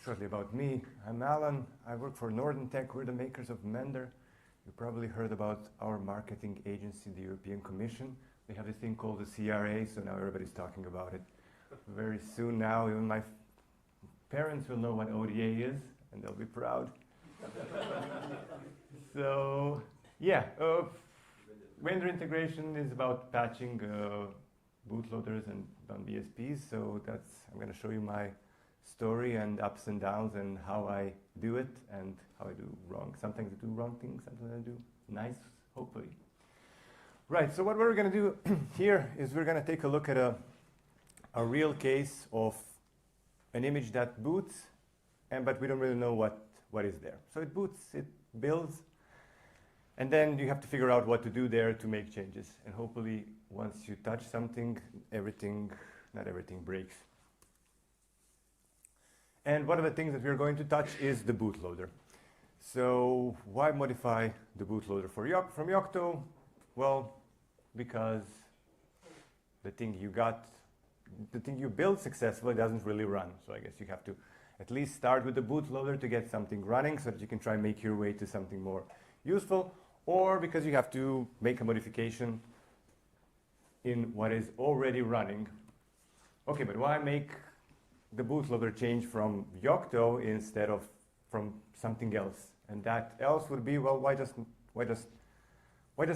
shortly about me. I'm Alan. I work for Northern Tech. We're the makers of Mender. You probably heard about our marketing agency, the European Commission. They have this thing called the CRA, so now everybody's talking about it. Very soon now, even my parents will know what ODA is, and they'll be proud. So, yeah, vendor integration is about patching bootloaders and BSPs. So I'm going to show you my story and ups and downs and how I do it and how I do wrong. Sometimes I do wrong things, sometimes I do nice, hopefully. Right, so what we're going to do here is we're going to take a look at a real case of an image that boots, but we don't really know what is there. So it boots, it builds, and then you have to figure out what to do there to make changes. And hopefully, once you touch something, not everything breaks. And one of the things that we're going to touch is the bootloader. So why modify the bootloader from Yocto? Well, because the thing you built successfully doesn't really run. So I guess you have to at least start with the bootloader to get something running so that you can try and make your way to something more useful, or because you have to make a modification in what is already running. Okay, but why make the bootloader change from Yocto instead of from something else? And that else would be, well, why does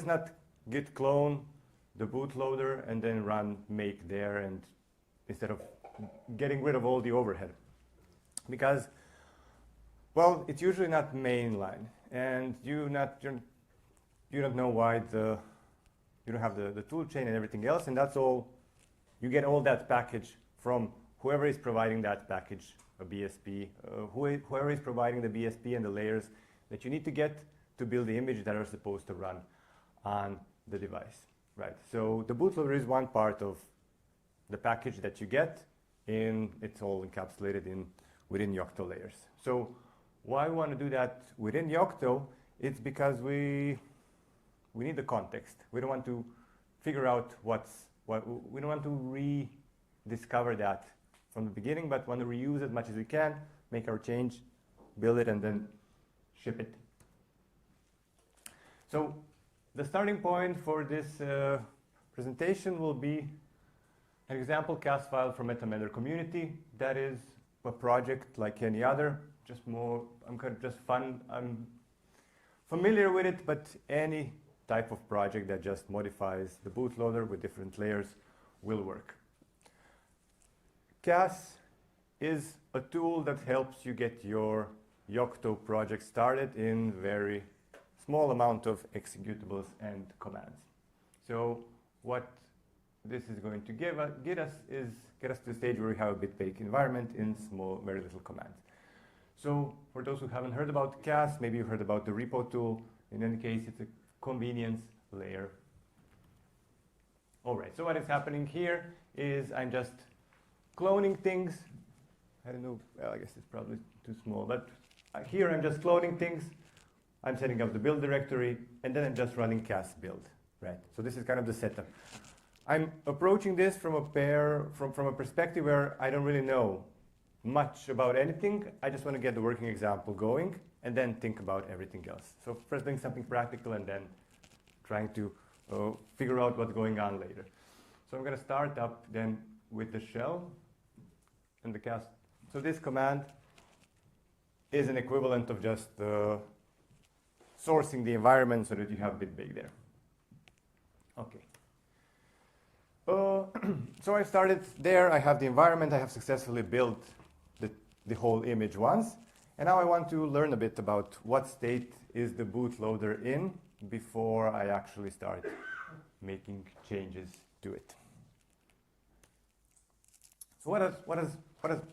not git clone the bootloader and then run make there, and instead of getting rid of all the overhead? Because, well, it's usually not mainline, and you don't know why you don't have the tool chain and everything else, and that's all. You get all that package from whoever is providing that package, a BSP, whoever is providing the BSP and the layers that you need to get to build the image that are supposed to run on the device, right? So the bootloader is one part of the package that you get, it's all encapsulated within Yocto layers. So why we want to do that within Yocto? It's because we need the context. We don't want to figure out we don't want to rediscover that from the beginning, but want to reuse as much as we can, make our change, build it, and then ship it. So the starting point for this presentation will be an example cast file from Mender community. That is a project like any other, I'm familiar with it, but any type of project that just modifies the bootloader with different layers will work. CAS is a tool that helps you get your Yocto project started in very small amount of executables and commands. So what this is going to get us to the stage where we have a bit-baked environment in small, very little commands. So for those who haven't heard about CAS, maybe you've heard about the repo tool. In any case, it's a convenience layer. All right, so what is happening here is I'm just cloning things. I don't know, well, I guess it's probably too small, but here I'm just cloning things. I'm setting up the build directory, and then I'm just running CAS build, right? So this is kind of the setup. I'm approaching this from a perspective where I don't really know much about anything. I just want to get the working example going and then think about everything else. So first doing something practical and then trying to figure out what's going on later. So I'm going to start up then with the shell and the CAS. So this command is an equivalent of just sourcing the environment so that you have bit-baked there. Okay. So I started there. I have the environment. I have successfully built the whole image once. And now I want to learn a bit about what state is the bootloader in before I actually start making changes to it. So what does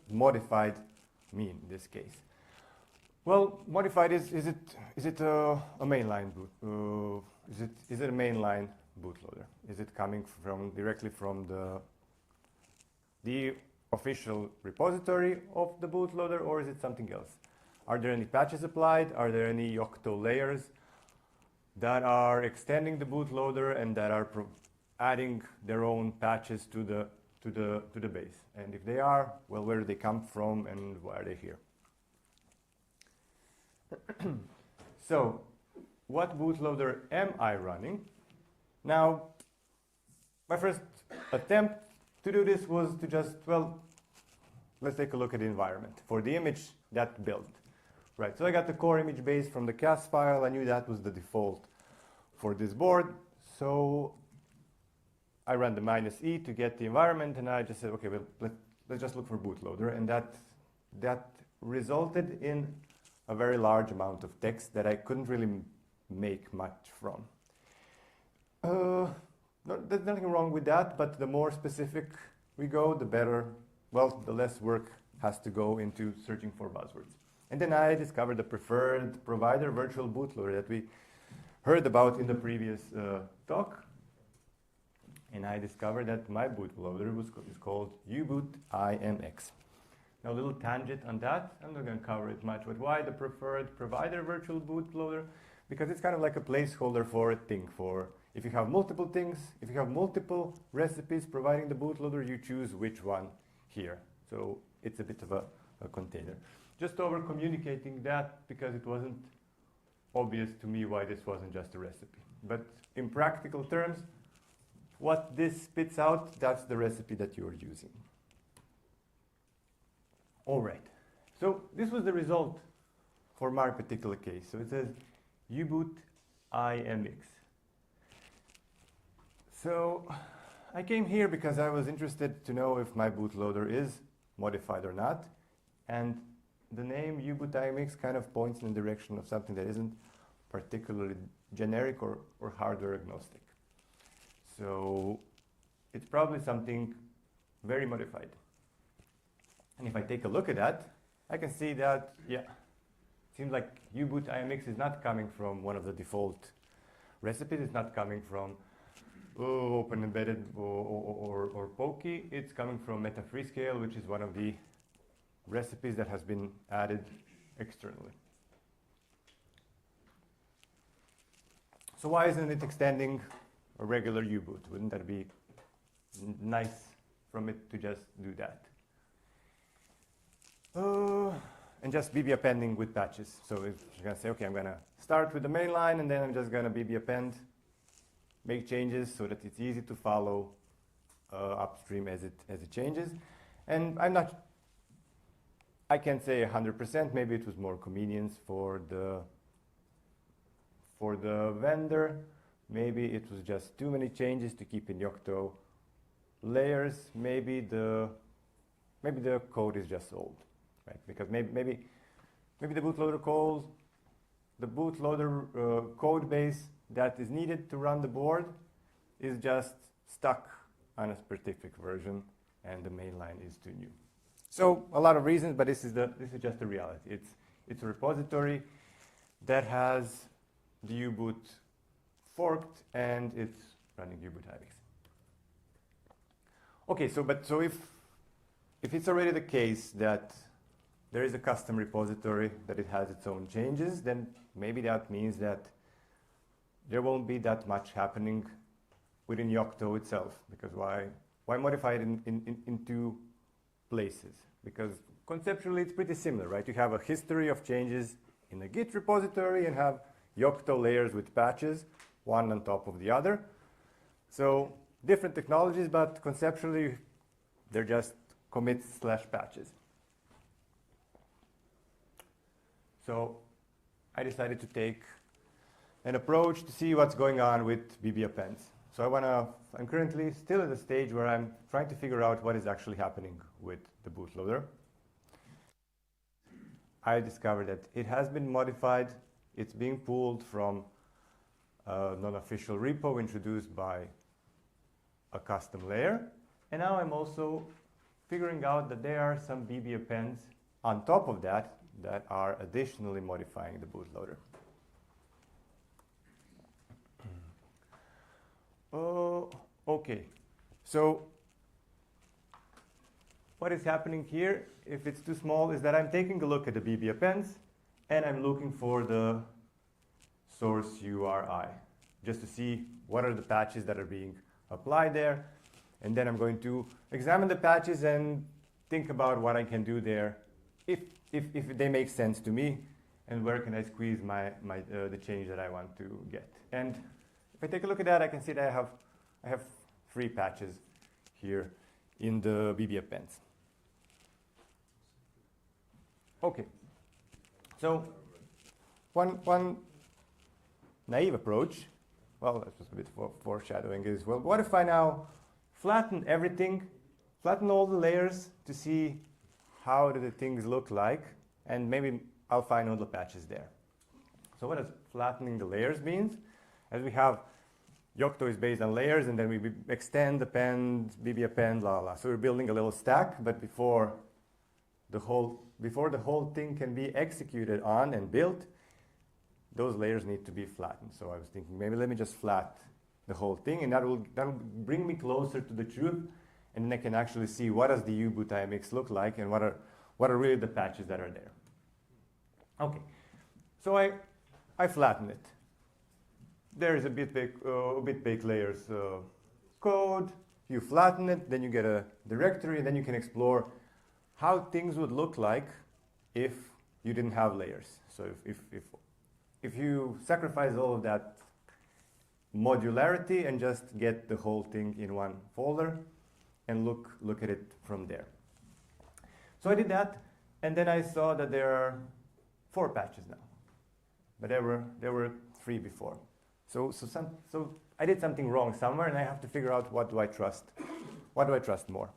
modified mean in this case? Well, modified is it a mainline boot? Is it a mainline bootloader? Is it coming directly from the official repository of the bootloader, or is it something else? Are there any patches applied? Are there any Yocto layers that are extending the bootloader and that are adding their own patches to the base? And if they are, well, where do they come from and why are they here? So, what bootloader am I running? Now, my first attempt to do this was to just, well, let's take a look at the environment for the image that built. Right, so I got the core image base from the CAS file. I knew that was the default for this board. So I ran the -e to get the environment, and I just said, okay, well, let's just look for bootloader. And that resulted in a very large amount of text that I couldn't really make much from. There's nothing wrong with that, but the more specific we go, the better, well, the less work has to go into searching for buzzwords. And then I discovered the preferred provider virtual bootloader that we heard about in the previous talk. And I discovered that my bootloader is called uboot-imx. Now a little tangent on that, I'm not going to cover it much, but why the preferred provider virtual bootloader? Because it's kind of like a placeholder for a thing. For if you have multiple things, if you have multiple recipes providing the bootloader, you choose which one here. So it's a bit of a container. Just over communicating that because it wasn't obvious to me why this wasn't just a recipe. But in practical terms, what this spits out, that's the recipe that you're using. All right. So this was the result for my particular case. So it says uboot-imx. So I came here because I was interested to know if my bootloader is modified or not. And the name uboot-imx kind of points in the direction of something that isn't particularly generic or hardware agnostic. So it's probably something very modified. And if I take a look at that, I can see that, yeah, it seems like uboot-imx is not coming from one of the default recipes. It's not coming from Open Embedded or Pokey. It's coming from Meta Freescale, which is one of the recipes that has been added externally. So why isn't it extending a regular uboot? Wouldn't that be nice from it to just do that? And just BB appending with patches. So if you're going to say, okay, I'm going to start with the main line, and then I'm just going to BB append, make changes so that it's easy to follow upstream as it changes. And I can't say 100%. Maybe it was more convenience for the vendor. Maybe it was just too many changes to keep in Yocto layers. Maybe the code is just old, right? Because maybe the bootloader code base that is needed to run the board is just stuck on a specific version, and the main line is too new. So a lot of reasons, but this is just the reality. It's a repository that has the uboot forked, and it's running uboot-imx. Okay, so if it's already the case that there is a custom repository that it has its own changes, then maybe that means that there won't be that much happening within Yocto itself. Because why modify it in two places? Because conceptually it's pretty similar, right? You have a history of changes in the Git repository and have Yocto layers with patches, one on top of the other. So different technologies, but conceptually they're just commits/patches. So I decided to take an approach to see what's going on with BB appends. So I'm currently still at the stage where I'm trying to figure out what is actually happening with the bootloader. I discovered that it has been modified. It's being pulled from a non-official repo introduced by a custom layer. And now I'm also figuring out that there are some BB appends on top of that are additionally modifying the bootloader. Okay, so what is happening here, if it's too small, is that I'm taking a look at the BB appends and I'm looking for the source URI just to see what are the patches that are being applied there. And then I'm going to examine the patches and think about what I can do there if they make sense to me. and where can I squeeze the change that I want to get. And if I take a look at that, I can see that I have 3 patches here in the BB appends. Okay, so one naive approach, well, that's just a bit foreshadowing, is, well, what if I now flatten everything, flatten all the layers to see how do the things look like, and maybe I'll find all the patches there. So what does flattening the layers means? As we have, Yocto is based on layers, and then we extend, append, BB append, la la. So we're building a little stack, but before the whole thing can be executed on and built, those layers need to be flattened. So I was thinking, maybe let me just flat the whole thing, and that'll bring me closer to the truth, and then I can actually see what does the U-boot IMX look like, and what are really the patches that are there. Okay, so I flatten it. There is a bit big layers code. You flatten it, then you get a directory, and then you can explore how things would look like if you didn't have layers. So if you sacrifice all of that modularity and just get the whole thing in one folder and look at it from there. So I did that, and then I saw that there are 4 patches now, but there were 3 before. So I did something wrong somewhere, and I have to figure out what do I trust. What do I trust more?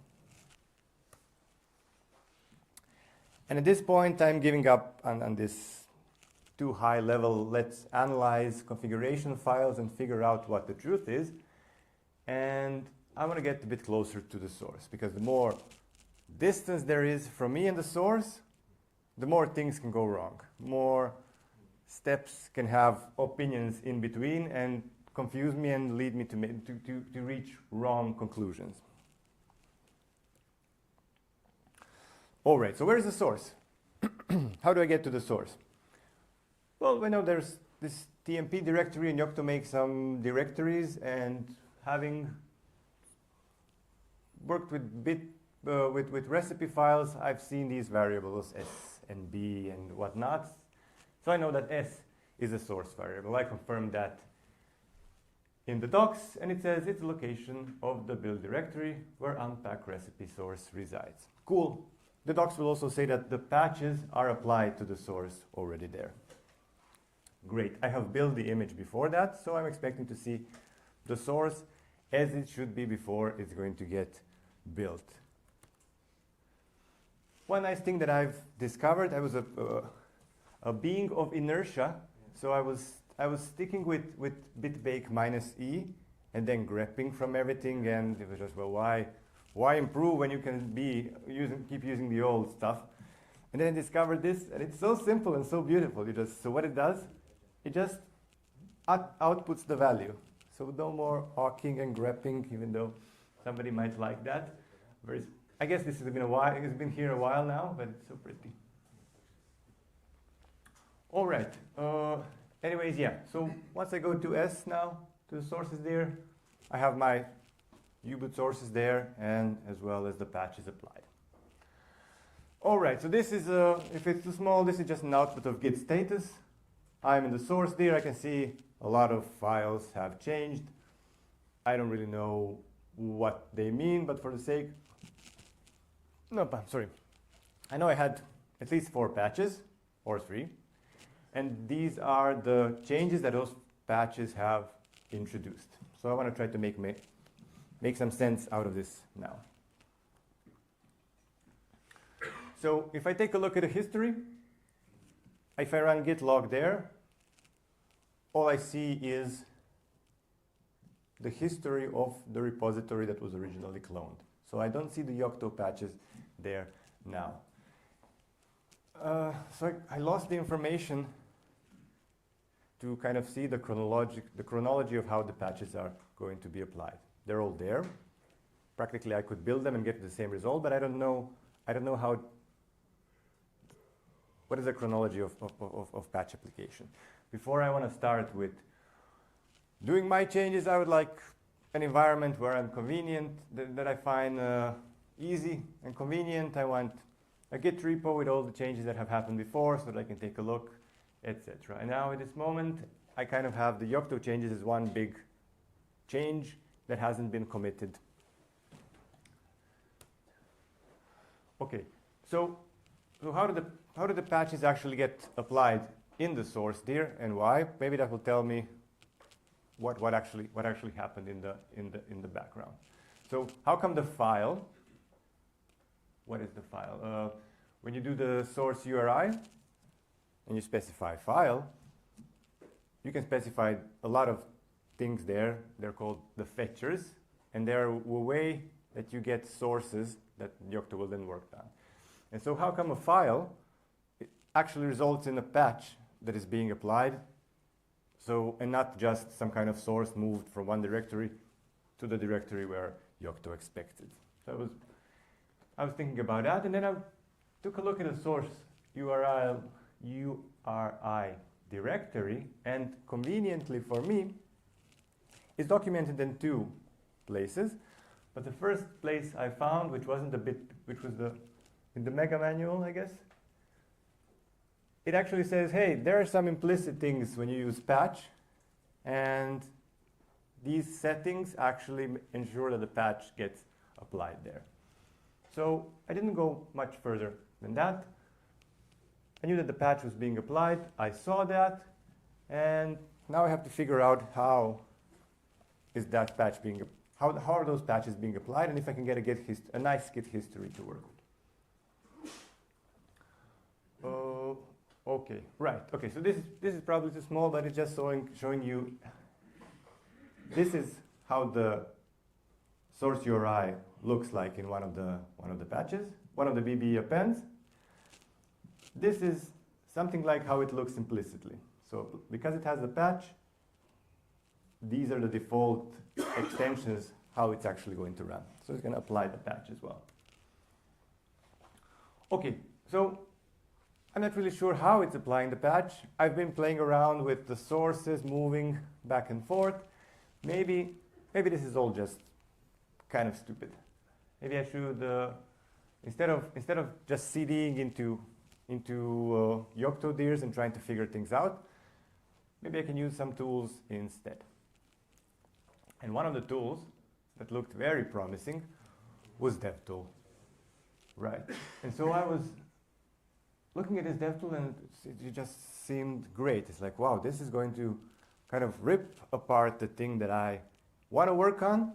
And at this point, I'm giving up on this too high level, let's analyze configuration files and figure out what the truth is. And I want to get a bit closer to the source, because the more distance there is from me and the source, the more things can go wrong. More steps can have opinions in between and confuse me and lead me to reach wrong conclusions. All right, so where's the source? How do I get to the source? Well, we know there's this TMP directory, and Yocto makes some directories, and having worked with recipe files, I've seen these variables S and B and whatnot. So I know that S is a source variable. I confirmed that in the docs, and it says it's the location of the build directory where unpack recipe source resides. Cool. The docs will also say that the patches are applied to the source already there. Great. I have built the image before that, so I'm expecting to see the source as it should be before it's going to get built. One nice thing that I've discovered, I was a being of inertia, so I was sticking with bitbake -e and then grepping from everything, and it was just, well, why improve when you can keep using the old stuff? And then I discovered this, and it's so simple and so beautiful. So what it does, it just outputs the value. So no more awking and grepping, even though somebody might like that. I guess this has been a while. It's been here a while now, but it's so pretty. All right. Anyways, yeah. So once I go to S now, to the sources there, I have my U-boot sources there, and as well as the patches applied. All right. So this is, if it's too small, this is just an output of git status. I'm in the source there. I can see a lot of files have changed. I don't really know what they mean, but for the sake, sorry. I know I had at least 4 patches, or 3. And these are the changes that those patches have introduced. So I want to try to make some sense out of this now. So if I take a look at the history, if I run git log there, all I see is the history of the repository that was originally cloned. So I don't see the Yocto patches there now. So I lost the information to kind of see the chronology of how the patches are going to be applied. They're all there. Practically, I could build them and get the same result, but I don't know how. What is the chronology of patch application? Before I want to start with doing my changes, I would like an environment where I'm convenient, that I find easy and convenient. I want a Git repo with all the changes that have happened before, so that I can take a look etc. And now at this moment, I kind of have the Yocto changes as one big change that hasn't been committed. Okay, so how do the patches actually get applied in the source dir and why? Maybe that will tell me what actually happened in the background. So how come the file? What is the file? When you do the source URI and you specify file, you can specify a lot of things there. They're called the fetchers, and they're a way that you get sources that Yocto will then work on. And so how come a file actually results in a patch that is being applied, so, and not just some kind of source moved from one directory to the directory where Yocto expected. So I was thinking about that, and then I took a look at the source URI directory, and conveniently for me, it's documented in two places. But the first place I found, which was in the mega manual, I guess, it actually says, hey, there are some implicit things when you use patch, and these settings actually ensure that the patch gets applied there. So I didn't go much further than that. I knew that the patch was being applied. I saw that, and now I have to figure out how is that patch being applied. How are those patches being applied, and if I can get a nice Git history to work with. Okay, right. Okay, so this is probably too small, but it's just showing you. This is how the source URI looks like in one of the patches, one of the BB appends. This is something like how it looks implicitly. So because it has a patch, these are the default extensions, how it's actually going to run. So it's going to apply the patch as well. Okay, so I'm not really sure how it's applying the patch. I've been playing around with the sources, moving back and forth. Maybe this is all just kind of stupid. Maybe I should, instead of just CDing into Yocto dirs and trying to figure things out, maybe I can use some tools instead. And one of the tools that looked very promising was devtool. Right. And so I was looking at this devtool, and it just seemed great. It's like, wow, this is going to kind of rip apart the thing that I want to work on,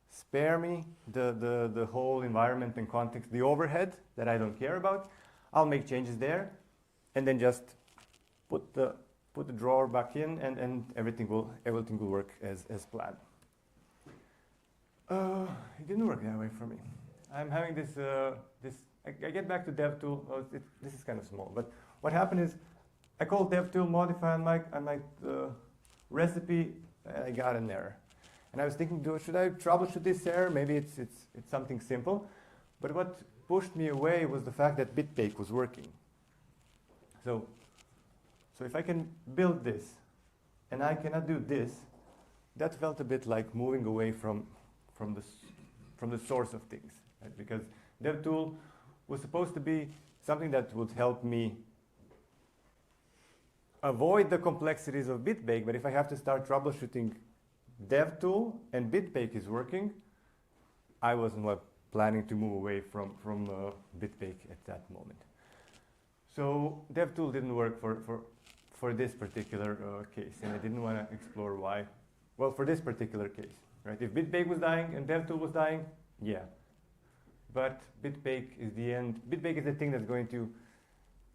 spare me the whole environment and context, the overhead that I don't care about. I'll make changes there, and then just put the drawer back in, and everything will work as planned. It didn't work that way for me. I'm having this. I get back to devtool. Oh, this is kind of small, but what happened is I called devtool modify on my recipe, and I got an error. And I was thinking, should I troubleshoot this error? Maybe it's something simple. But what pushed me away was the fact that bitbake was working. So if I can build this, and I cannot do this, that felt a bit like moving away from the source of things, right? Because devtool was supposed to be something that would help me avoid the complexities of bitbake, but if I have to start troubleshooting devtool and bitbake is working, I wasn't planning to move away from bitbake at that moment. So devtool didn't work for this particular case, and I didn't want to explore why. Well, for this particular case, right? If bitbake was dying and devtool was dying, yeah. But bitbake is the end. Bitbake is the thing that's going to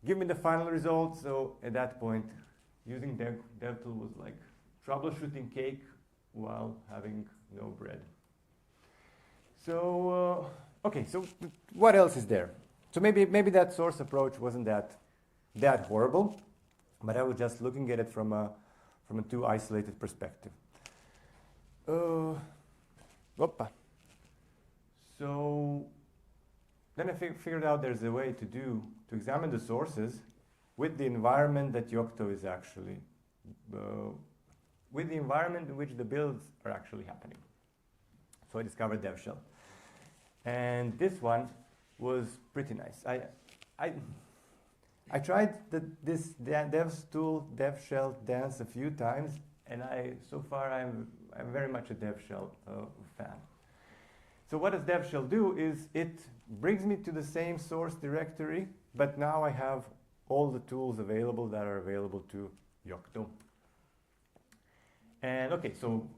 give me the final result. So at that point, using devtool was like troubleshooting cake while having no bread. So okay, so what else is there? So maybe that source approach wasn't that horrible, but I was just looking at it from a too isolated perspective. So then I figured out there's a way to examine the sources with the environment that Yocto is actually, with the environment in which the builds are actually happening. So I discovered devshell. And this one was pretty nice. I I tried this devtool, devshell dance a few times, and so far I'm very much a devshell fan. So what does devshell do is it brings me to the same source directory, but now I have all the tools available that are available to Yocto. And okay, so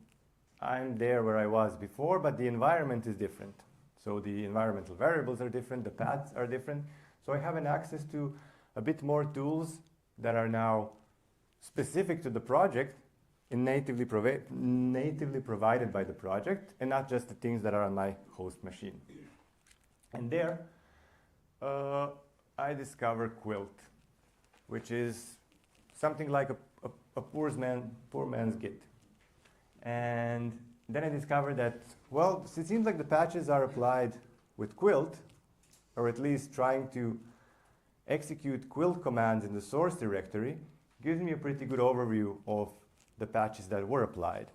I'm there where I was before, but the environment is different. So the environmental variables are different, the paths are different. So I have an access to a bit more tools that are now specific to the project and natively provided by the project, and not just the things that are on my host machine. And there, I discover Quilt, which is something like a poor man's Git. And then I discovered that, well, it seems like the patches are applied with Quilt, or at least trying to execute Quilt commands in the source directory gives me a pretty good overview of the patches that were applied.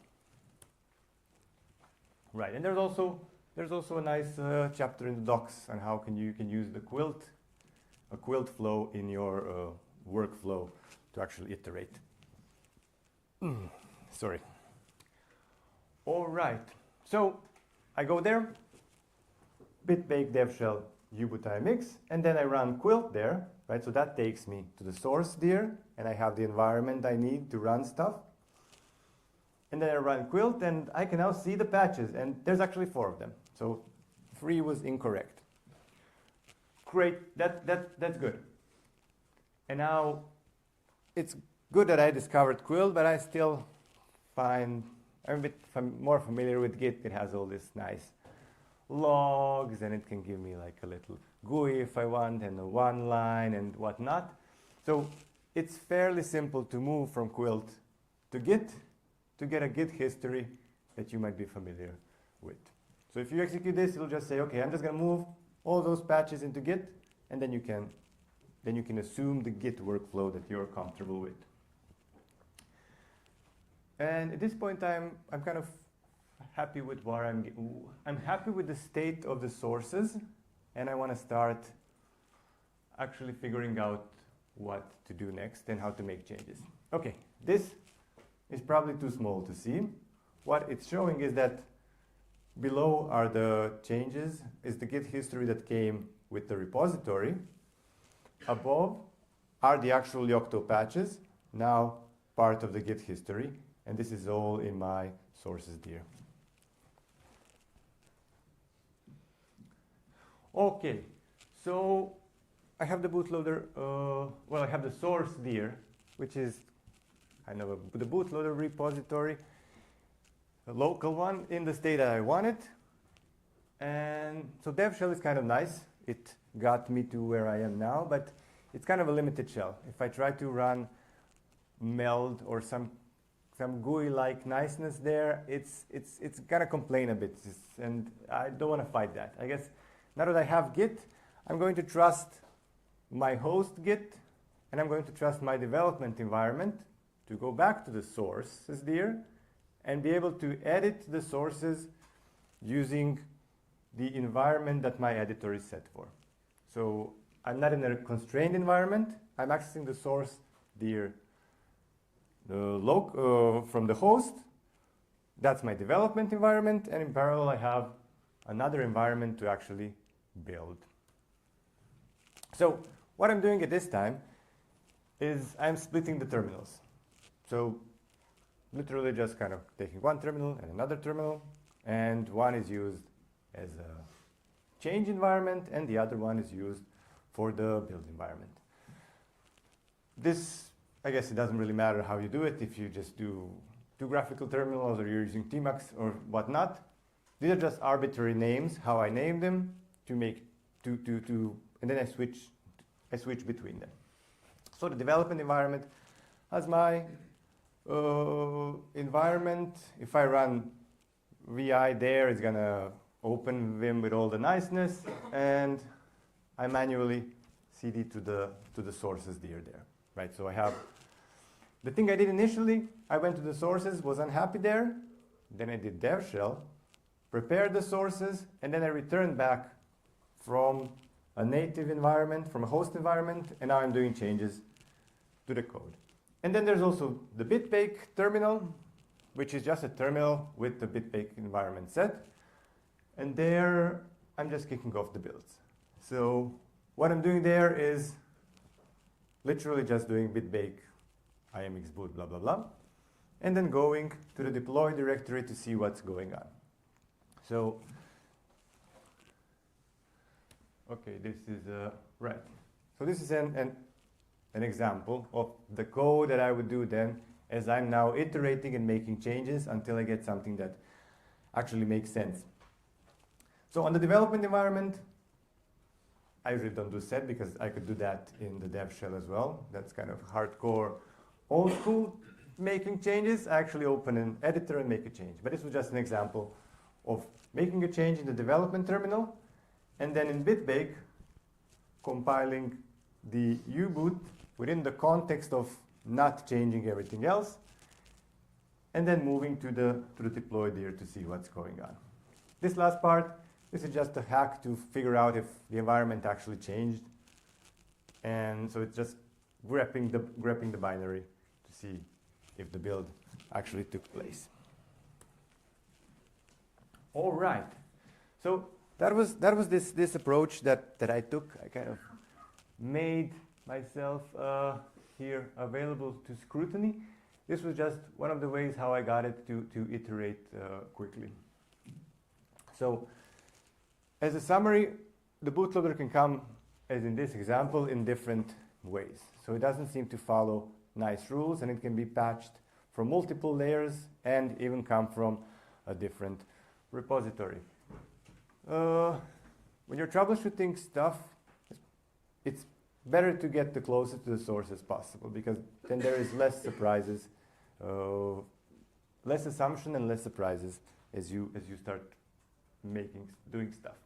Right, and there's also a nice chapter in the docs on how you can use a Quilt flow in your workflow to actually iterate. Sorry. All right, so I go there, bitbake devshell ubutIMX, and then I run Quilt there, right? So that takes me to the source there, and I have the environment I need to run stuff. And then I run Quilt, and I can now see the patches, and there's actually 4 of them. So 3 was incorrect. Great, that's good. And now it's good that I discovered Quilt, but I still find I'm a bit more familiar with Git. It has all this nice logs, and it can give me like a little GUI if I want, and a one line and whatnot. So it's fairly simple to move from Quilt to Git to get a Git history that you might be familiar with. So if you execute this, it'll just say, okay, I'm just going to move all those patches into Git, and then you can assume the Git workflow that you're comfortable with. And at this point, I'm kind of happy with where I'm happy with the state of the sources, and I want to start actually figuring out what to do next and how to make changes. Okay, this is probably too small to see. What it's showing is that below are the changes, is the Git history that came with the repository. Above are the actual Yocto patches, now part of the Git history. And this is all in my sources dir. Okay, so I have the bootloader, I have the source dir, which is kind of the bootloader repository, a local one in the state that I want it. And so devshell is kind of nice. It got me to where I am now, but it's kind of a limited shell. If I try to run meld or some GUI-like niceness there, it's gonna complain a bit, and I don't want to fight that. I guess now that I have Git, I'm going to trust my host Git, and I'm going to trust my development environment to go back to the sources there and be able to edit the sources using the environment that my editor is set for. So I'm not in a constrained environment. I'm accessing the source there from the host. That's my development environment, and in parallel I have another environment to actually build. So what I'm doing at this time is I'm splitting the terminals. So literally just kind of taking one terminal and another terminal, and one is used as a change environment and the other one is used for the build environment. This, I guess it doesn't really matter how you do it, if you just do 2 graphical terminals or you're using Tmax or whatnot. These are just arbitrary names, how I name them, and then I switch between them. So the development environment has my environment. If I run vi there, it's gonna open Vim with all the niceness, and I manually cd to the sources there, right? So I have the thing I did initially. I went to the sources, was unhappy there, then I did devshell, prepared the sources, and then I returned back from a native environment, from a host environment, and now I'm doing changes to the code. And then there's also the bitbake terminal, which is just a terminal with the bitbake environment set. And there, I'm just kicking off the builds. So what I'm doing there is literally just doing bitbake imxboot blah, blah, blah, and then going to the deploy directory to see what's going on. So, okay, this is, right. So this is an example of the code that I would do then as I'm now iterating and making changes until I get something that actually makes sense. So on the development environment, I usually don't do set because I could do that in the devshell as well. That's kind of hardcore, old school making changes. I actually open an editor and make a change. But this was just an example of making a change in the development terminal, and then in bitbake, compiling the U-boot within the context of not changing everything else, and then moving to the deploy there to see what's going on. This last part, this is just a hack to figure out if the environment actually changed. And so it's just grepping the binary to see if the build actually took place. All right. So that was this approach that I took. I kind of made myself here available to scrutiny. This was just one of the ways how I got it to iterate quickly. So as a summary, the bootloader can come, as in this example, in different ways. So it doesn't seem to follow nice rules, and it can be patched from multiple layers and even come from a different repository. When you're troubleshooting stuff, it's better to get the closest to the source as possible, because then there is less surprises, less assumption and less surprises as you start doing stuff.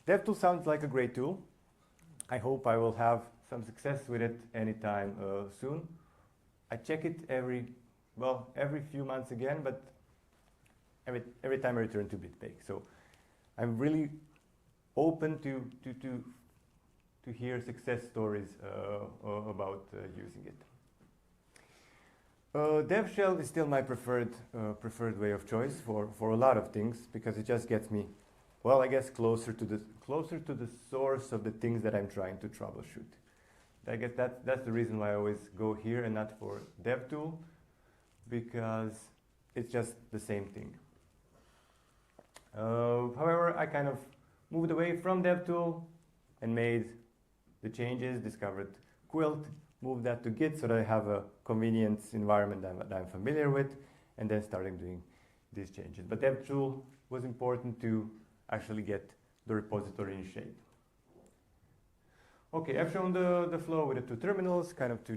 DevTool sounds like a great tool. I hope I will have some success with it anytime soon. I check it every few months again, but every time I return to bitbake. So I'm really open to hear success stories about using it. Devshell is still my preferred way of choice for a lot of things, because it just gets me, well, I guess closer to the source of the things that I'm trying to troubleshoot. I guess that's the reason why I always go here and not for devtool, because it's just the same thing. However, I kind of moved away from devtool and made the changes, discovered Quilt, moved that to Git so that I have a convenience environment that I'm familiar with, and then starting doing these changes. But devtool was important to actually get the repository in shape. Okay, I've shown the flow with the two terminals, kind of to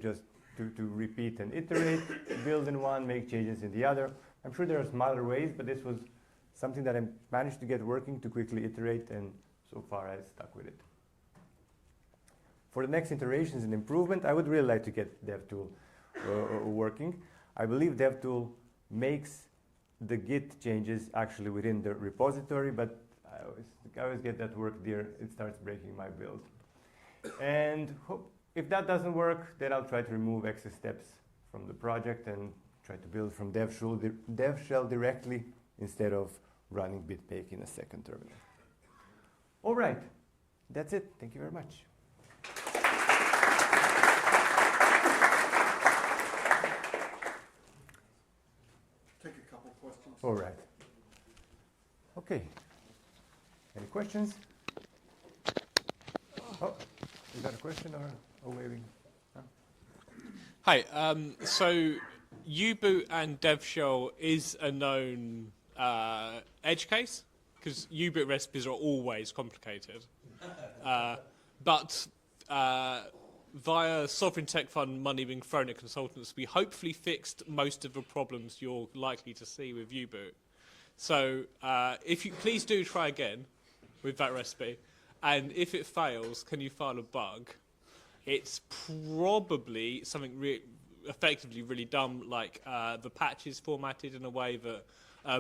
repeat and iterate, build in one, make changes in the other. I'm sure there are some other ways, but this was something that I managed to get working to quickly iterate, and so far I stuck with it. For the next iterations and improvement, I would really like to get devtool working. I believe devtool makes the Git changes actually within the repository, but I always get that work there. It starts breaking my build. And if that doesn't work, then I'll try to remove excess steps from the project and try to build from devshell directly instead of running bitbake in a second terminal. All right, that's it. Thank you very much. Take a couple questions. All right. Okay. Any questions? Oh, is that a question or a waving? No? Hi. So U-boot and devshell is a known edge case, because U-boot recipes are always complicated. But via Sovereign Tech Fund money being thrown at consultants, we hopefully fixed most of the problems you're likely to see with U-boot. So if you please do try again with that recipe, and if it fails, can you file a bug? It's probably something effectively really dumb, like the patch is formatted in a way that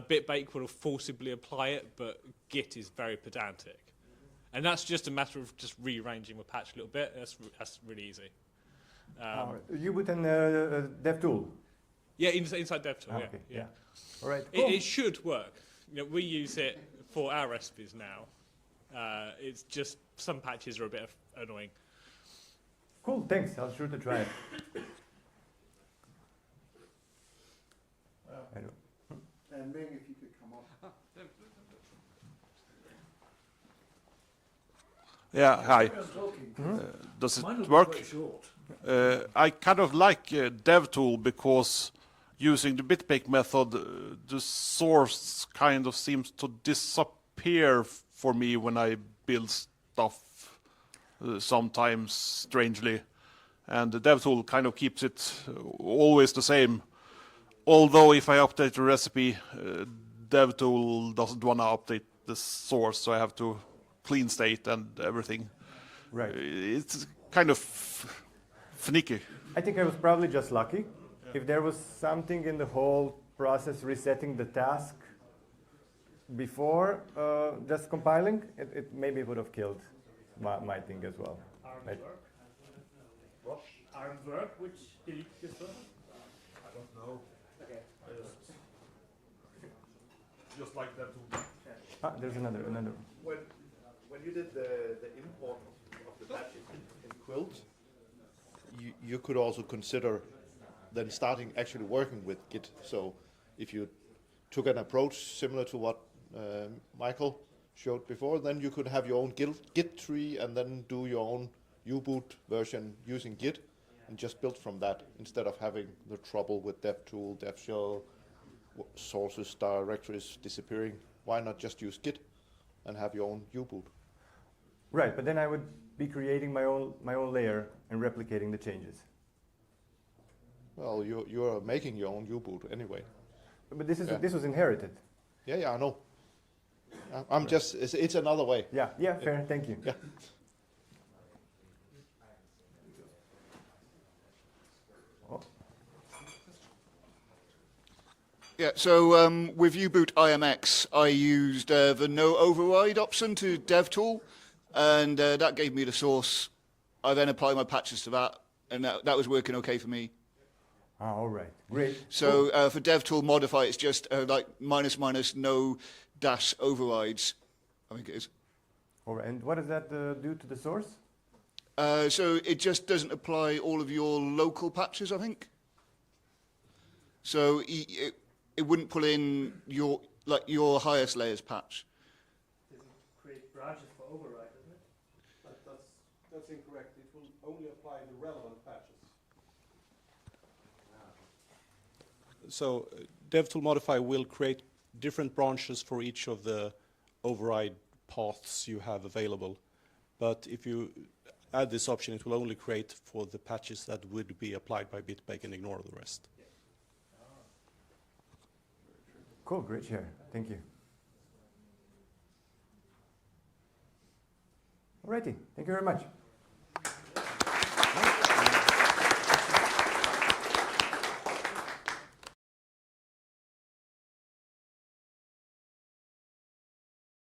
bitbake will forcibly apply it, but Git is very pedantic. And that's just a matter of just rearranging the patch a little bit. That's really easy. U-boot and devtool. Yeah, inside devtool. Okay, yeah. All right. It, Cool. it should work. We use it for our recipes now. It's just some patches are a bit annoying. Cool. Thanks. I'll sure to try it. And Ming, if you could come up. Yeah, hi. Does it work? I kind of like devtool because using the bitbake method, the source kind of seems to disappear for me when I build stuff sometimes strangely. And the devtool kind of keeps it always the same. Although if I update the recipe, devtool doesn't want to update the source, so I have to clean state and everything. Right. It's kind of finicky. I think I was probably just lucky. Yeah. If there was something in the whole process resetting the task before just compiling, it maybe would have killed my thing as well. Armed work? What? Armed work, which deletes this one? I don't know. Okay. Just like that too. There's another. When you did the import of the patches in Quilt, you could also consider then starting actually working with Git. So if you took an approach similar to what Michael showed before, then you could have your own Git tree and then do your own U-boot version using Git and just build from that instead of having the trouble with devtool, devshell, sources, directories disappearing. Why not just use Git and have your own U-boot? Right, but then I would be creating my own layer and replicating the changes. Well, you're making your own U-boot anyway. But this was inherited. Yeah, I know. I'm just, it's another way. Yeah, fair, thank you. Yeah. Yeah, so with U-boot IMX, I used the no override option to devtool, and that gave me the source. I then applied my patches to that, and that was working okay for me. All right, great. So for devtool modify, it's just like -- no dash overrides, I think it is. All right, and what does that do to the source? So it just doesn't apply all of your local patches, I think. So it wouldn't pull in your highest layers patch. Doesn't create branches for override, doesn't it? That's incorrect. It will only apply the relevant patches. So devtool modify will create different branches for each of the override paths you have available. But if you add this option, it will only create for the patches that would be applied by bitbake and ignore the rest. Cool, great share. Thank you. Alrighty, thank you very much.